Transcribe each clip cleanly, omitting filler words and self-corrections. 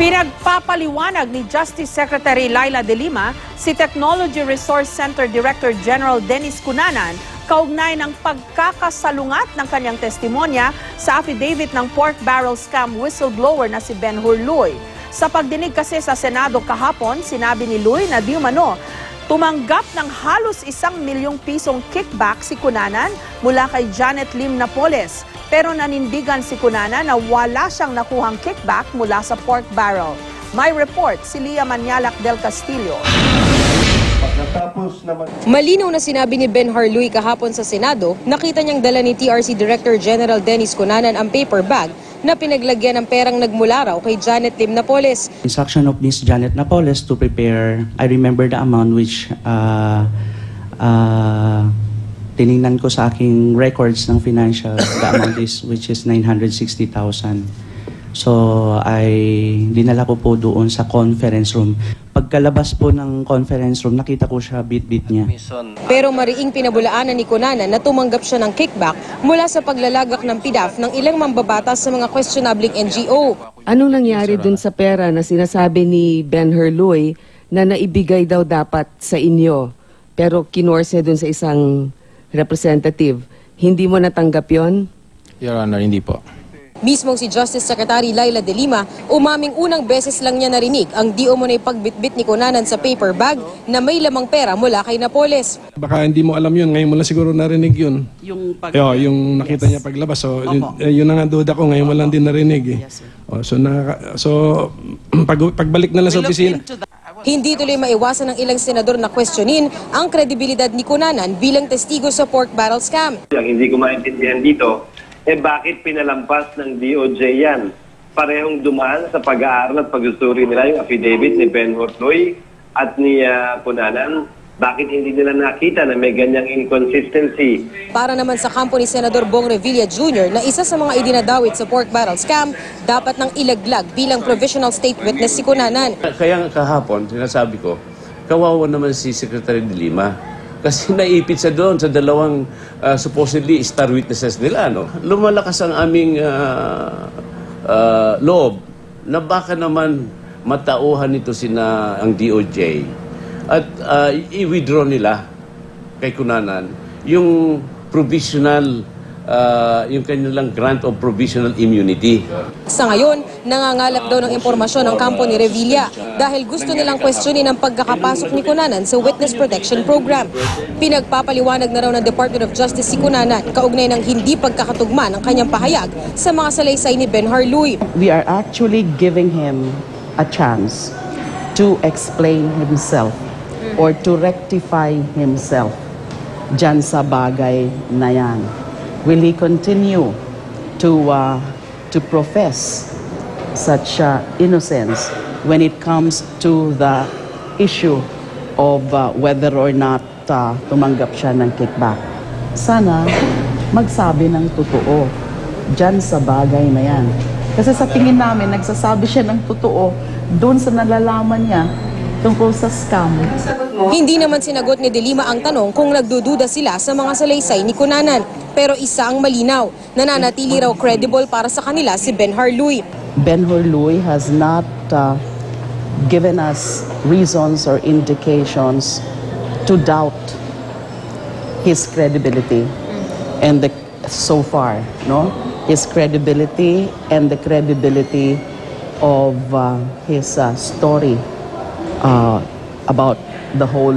Pinagpapaliwanag ni Justice Secretary Laila De Lima si Technology Resource Center Director General Dennis Cunanan kaugnay ng pagkakasalungat ng kanyang testimonya sa affidavit ng pork barrel scam whistleblower na si Ben-Hur Luy. Sa pagdinig kasi sa Senado kahapon, sinabi ni Luy na di umano tumanggap ng halos 1 milyong pisong kickback si Cunanan mula kay Janet Lim Napoles. Pero nanindigan si Cunanan na wala siyang nakuhang kickback mula sa pork barrel. May report si Lia Manialac del Castillo. Malinaw na sinabi ni Ben-Hur Luy kahapon sa Senado, nakita niyang dala ni TRC Director General Dennis Cunanan ang paper bag na pinaglagyan ng perang nagmula raw kay Janet Lim Napoles. Instruction of Miss Janet Napoles to prepare, I remember the amount which tiningnan ko sa aking records ng financial, the amount is which is 960,000. So dinala ko po doon sa conference room. Pagkalabas po ng conference room, nakita ko siya bit-bit niya. Pero mariing pinabulaanan ni Cunanan na tumanggap siya ng kickback mula sa paglalagak ng PDAF ng ilang mambabatas sa mga questionabling NGO. Anong nangyari dun sa pera na sinasabi ni Ben-Hur Luy na naibigay daw dapat sa inyo, pero kinorse dun sa isang representative? Hindi mo natanggap yon? Your Honor, hindi po. Mismong si Justice Secretary Laila De Lima, umaming unang beses lang niya narinig ang di umunay pagbitbit ni Cunanan sa paper bag na may lamang pera mula kay Napoles. Baka hindi mo alam yun, ngayon mo lang siguro narinig yun. Yung nakita niya paglabas. So, yun na nga duda ko, ngayon mo lang din narinig. Yes, pagbalik na lang sa opisina. Hindi tuloy maiwasan ng ilang senador na questionin ang kredibilidad ni Cunanan bilang testigo sa pork barrel scam. Ang hindi ko maintindihan dito, bakit pinalampas ng DOJ yan? Parehong dumaan sa pag-aaral at pag-usuri nila yung affidavit ni Ben-Hur Luy at ni Cunanan. Bakit hindi nila nakita na may ganyang inconsistency? Para naman sa kampo ni Senador Bong Revilla Jr. na isa sa mga idinadawit sa pork barrel scam, dapat nang ilaglag bilang provisional state witness si Cunanan. Kaya kahapon, sinasabi ko, kawawa naman si Secretary De Lima. Kasi naipit sa doon sa dalawang supposedly star witnesses nila. No? Lumalakas ang aming loob na baka naman matauhan nito ang DOJ. At i-withdraw nila kay Cunanan yung provisional, yung kanilang grant of provisional immunity. Sa ngayon, nangangalap daw ng impormasyon ang kampo ni Revilla dahil gusto nilang questionin ang pagkakapasok ni Cunanan sa Witness Protection Program. Pinagpapaliwanag na raw ng Department of Justice si Cunanan kaugnay ng hindi pagkakatugma ng kanyang pahayag sa mga salaysay ni Ben-Hur Luy. We are actually giving him a chance to explain himself or to rectify himself dyan sa bagay na yan. Will he continue to profess such innocence when it comes to the issue of whether or not tumanggap siya ng kickback? Sana magsabi ng totoo dyan sa bagay na yan. Kasi sa tingin namin, nagsasabi siya ng totoo doon sa nalalaman niya tungkol sa scam. Hindi naman sinagot ni De Lima ang tanong kung nagdududa sila sa mga salaysay ni Cunanan. Pero isa ang malinaw, nananatili raw credible para sa kanila si Ben-Hur Luy. Ben-Hur Luy has not given us reasons or indications to doubt his credibility and so far, no? His credibility and the credibility of his story about the whole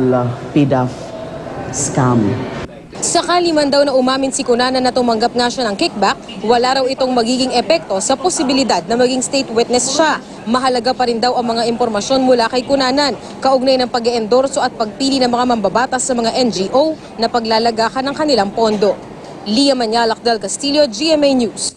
PDAF scam. Sakali man daw na umamin si Cunanan na tumanggap nga siya ng kickback, wala raw itong magiging epekto sa posibilidad na maging state witness siya. Mahalaga pa rin daw ang mga impormasyon mula kay Cunanan, kaugnay ng pag-eendorso at pagpili ng mga mambabatas sa mga NGO na paglalagakan ng kanilang pondo. Lia Manialac del Castillo, GMA News.